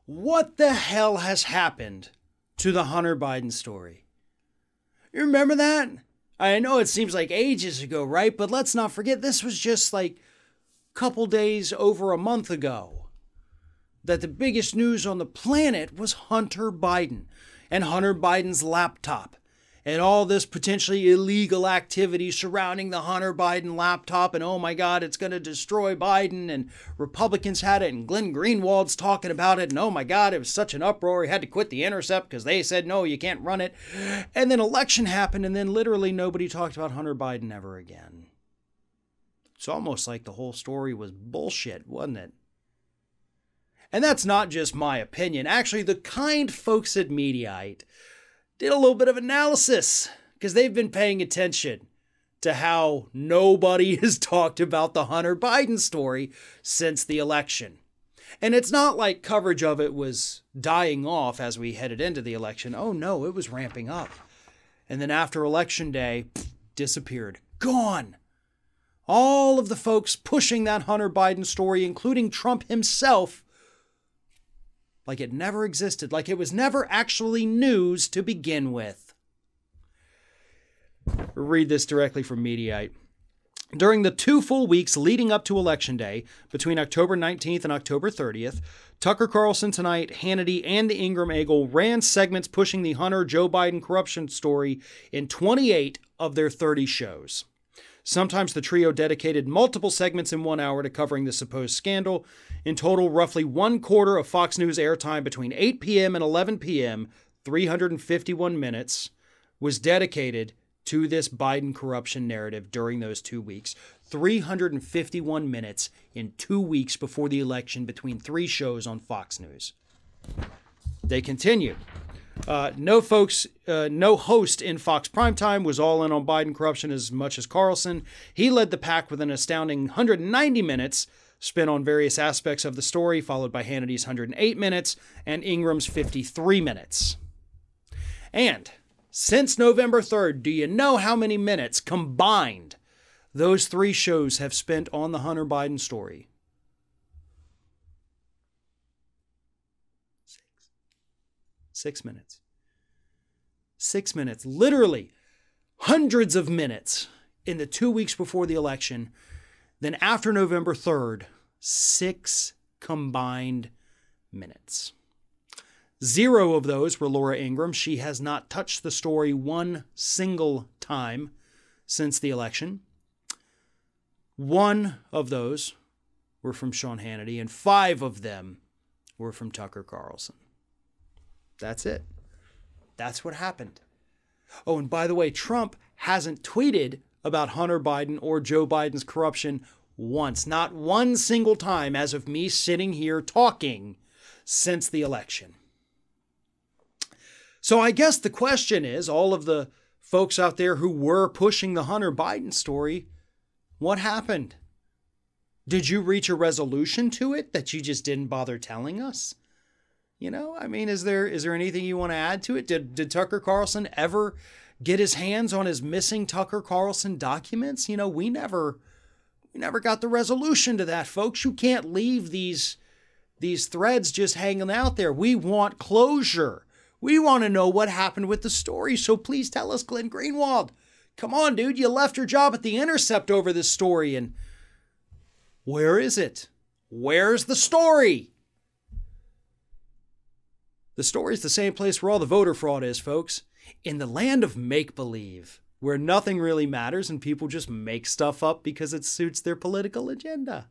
What the hell has happened to the Hunter Biden story? You remember that? I know it seems like ages ago, right? But let's not forget this was just like a couple days over a month ago that the biggest news on the planet was Hunter Biden and Hunter Biden's laptop and all this potentially illegal activity surrounding the Hunter Biden laptop. And oh my God, it's going to destroy Biden. And Republicans had it, and Glenn Greenwald's talking about it. And oh my God, it was such an uproar. He had to quit The Intercept because they said, no, you can't run it. And then election happened, and then literally nobody talked about Hunter Biden ever again. It's almost like the whole story was bullshit, wasn't it? And that's not just my opinion. Actually, the kind folks at Mediaite did a little bit of analysis because they've been paying attention to how nobody has talked about the Hunter Biden story since the election. And it's not like coverage of it was dying off as we headed into the election. Oh no, it was ramping up. And then after election day, disappeared. Gone. All of the folks pushing that Hunter Biden story, including Trump himself, like it never existed, like it was never actually news to begin with. Read this directly from Mediaite. During the 2 full weeks leading up to Election Day, between October 19th and October 30th, Tucker Carlson Tonight, Hannity, and the Ingram Eagle ran segments pushing the Hunter-Joe Biden corruption story in 28 of their 30 shows. Sometimes the trio dedicated multiple segments in 1 hour to covering the supposed scandal. In total, roughly 1/4 of Fox News airtime between 8 p.m. and 11 p.m., 351 minutes, was dedicated to this Biden corruption narrative during those 2 weeks. 351 minutes in 2 weeks before the election between 3 shows on Fox News. They continue. No host in Fox Primetime was all in on Biden corruption as much as Carlson. He led the pack with an astounding 190 minutes spent on various aspects of the story, followed by Hannity's 108 minutes and Ingram's 53 minutes. And since November 3rd, do you know how many minutes combined those 3 shows have spent on the Hunter Biden story? 6 minutes. 6 minutes. Literally hundreds of minutes in the 2 weeks before the election. Then after November 3rd, 6 combined minutes. 0 of those were Laura Ingraham. She has not touched the story one single time since the election. 1 of those were from Sean Hannity, and 5 of them were from Tucker Carlson. That's it. That's what happened. Oh, and by the way, Trump hasn't tweeted about Hunter Biden or Joe Biden's corruption once. Not one single time as of me sitting here talking since the election. So I guess the question is, all of the folks out there who were pushing the Hunter Biden story, what happened? Did you reach a resolution to it that you just didn't bother telling us? You know, I mean, is there anything you want to add to it? Did Tucker Carlson ever get his hands on his missing Tucker Carlson documents? You know, we never got the resolution to that, folks. You can't leave these threads just hanging out there. We want closure. We want to know what happened with the story. So please tell us, Glenn Greenwald. Come on, dude. You left your job at The Intercept over this story. And where is it? Where's the story? The story's the same place where all the voter fraud is, folks. In the land of make-believe, where nothing really matters and people just make stuff up because it suits their political agenda.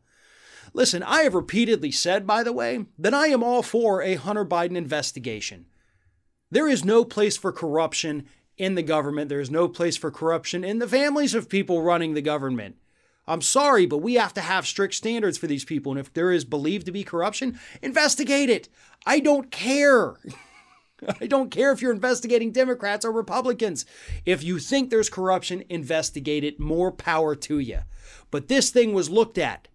Listen, I have repeatedly said, by the way, that I am all for a Hunter Biden investigation. There is no place for corruption in the government. There is no place for corruption in the families of people running the government. I'm sorry, but we have to have strict standards for these people. And if there is believed to be corruption, investigate it. I don't care. I don't care if you're investigating Democrats or Republicans. If you think there's corruption, investigate it. More power to you. But this thing was looked at.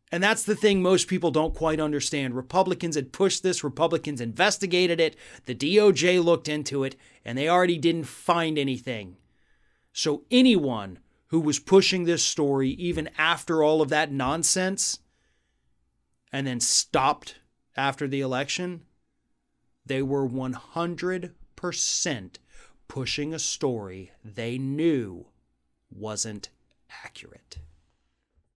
And that's the thing most people don't quite understand. Republicans had pushed this. Republicans investigated it. The DOJ looked into it, and they already didn't find anything. So anyone who was pushing this story even after all of that nonsense and then stopped after the election, they were 100% pushing a story they knew wasn't accurate.